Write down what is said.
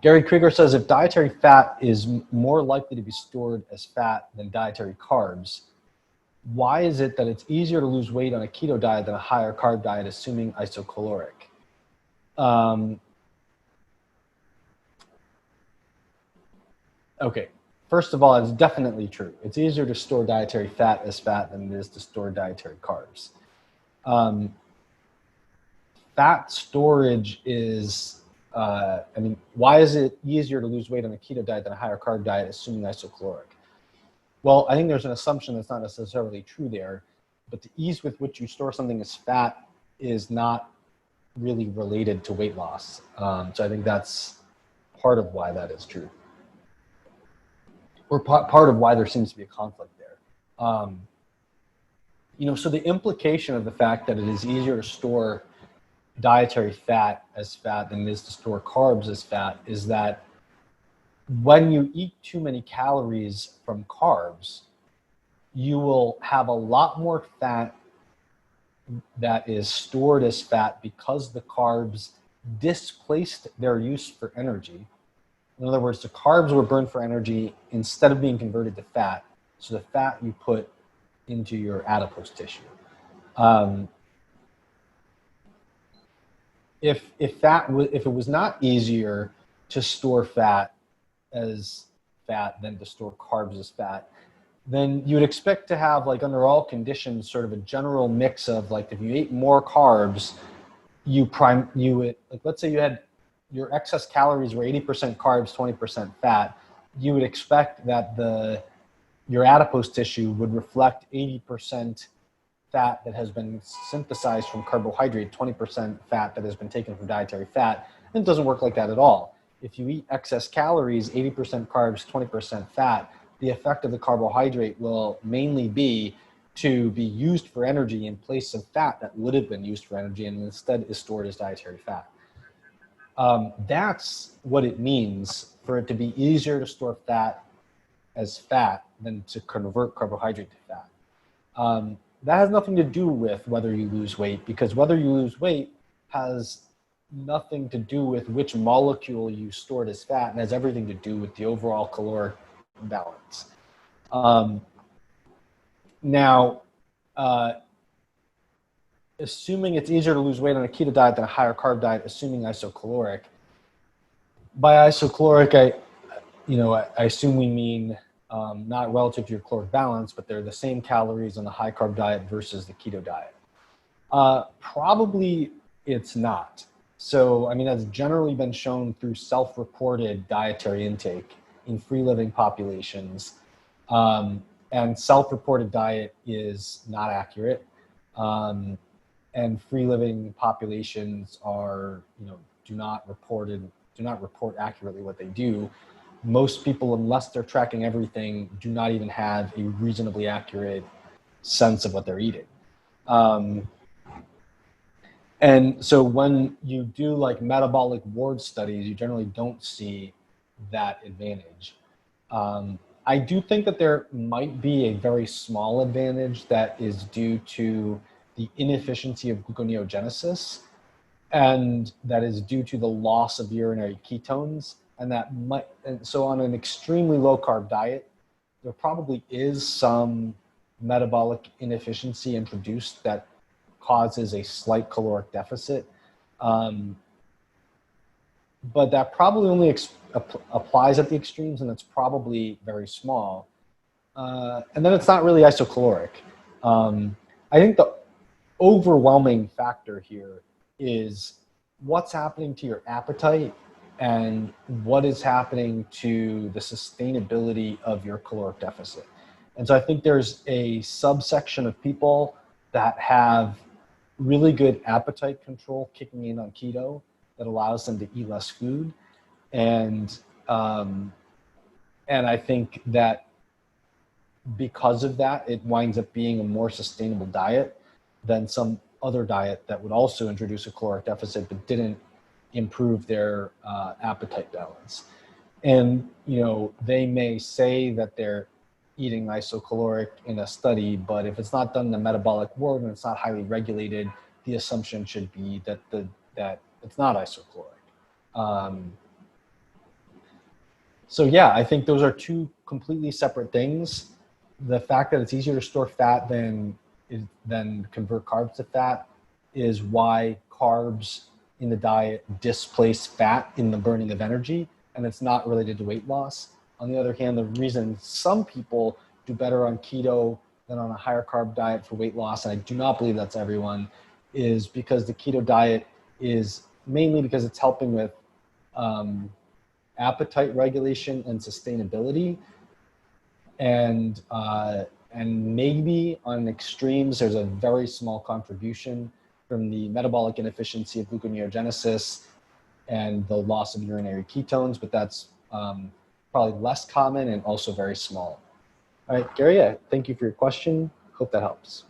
Gary Krieger says, if dietary fat is more likely to be stored as fat than dietary carbs, why is it that it's easier to lose weight on a keto diet than a higher carb diet, assuming isocaloric? Okay, first of all, it's definitely true. It's easier to store dietary fat as fat than it is to store dietary carbs. Fat storage is, why is it easier to lose weight on a keto diet than a higher carb diet, assuming isocaloric? Well, I think there's an assumption that's not necessarily true there, but the ease with which you store something as fat is not really related to weight loss. So I think that's part of why that is true, or part of why there seems to be a conflict there. So the implication of the fact that it is easier to store dietary fat as fat than it is to store carbs as fat is that when you eat too many calories from carbs, you will have a lot more fat that is stored as fat because the carbs displaced their use for energy. In other words, the carbs were burned for energy instead of being converted to fat. So the fat you put into your adipose tissue. If it was not easier to store fat as fat than to store carbs as fat, then you would expect to have, like, under all conditions, sort of a general mix of, like, if you ate more carbs, you would, like, let's say you had your excess calories were 80% carbs, 20% fat, you would expect that your adipose tissue would reflect 80% fat that has been synthesized from carbohydrate, 20% fat that has been taken from dietary fat. And it doesn't work like that at all. If you eat excess calories, 80% carbs, 20% fat, the effect of the carbohydrate will mainly be to be used for energy in place of fat that would have been used for energy and instead is stored as dietary fat. That's what it means for it to be easier to store fat as fat than to convert carbohydrate to fat. That has nothing to do with whether you lose weight, because whether you lose weight has nothing to do with which molecule you stored as fat and has everything to do with the overall caloric balance. Now, assuming it's easier to lose weight on a keto diet than a higher carb diet, assuming isocaloric. By isocaloric, I assume we mean not relative to your caloric balance, but they're the same calories on the high carb diet versus the keto diet. Probably it's not. So, that's generally been shown through self-reported dietary intake in free-living populations. And self-reported diet is not accurate. And free-living populations do not report accurately what they do. Most people, unless they're tracking everything, do not even have a reasonably accurate sense of what they're eating. And so when you do, like, metabolic ward studies, you generally don't see that advantage. I do think that there might be a very small advantage that is due to the inefficiency of gluconeogenesis, and that is due to the loss of urinary ketones. And so on an extremely low carb diet, there probably is some metabolic inefficiency introduced that causes a slight caloric deficit. But that probably only applies at the extremes, and it's probably very small. And then it's not really isocaloric. I think the overwhelming factor here is what's happening to your appetite and what is happening to the sustainability of your caloric deficit. And so I think there's a subsection of people that have really good appetite control kicking in on keto that allows them to eat less food. And I think that because of that, it winds up being a more sustainable diet than some other diet that would also introduce a caloric deficit but didn't improve their appetite balance. And they may say that they're eating isocaloric in a study, but if it's not done in a metabolic ward and it's not highly regulated, the assumption should be that it's not isocaloric. So yeah, I think those are two completely separate things. The fact that it's easier to store fat than convert carbs to fat is why carbs in the diet displace fat in the burning of energy, and it's not related to weight loss. On the other hand, the reason some people do better on keto than on a higher carb diet for weight loss, and I do not believe that's everyone, is because the keto diet is mainly because it's helping with um, appetite regulation and sustainability, and maybe on extremes there's a very small contribution from the metabolic inefficiency of gluconeogenesis and the loss of urinary ketones, but that's probably less common and also very small. All right, Gary, thank you for your question. Hope that helps.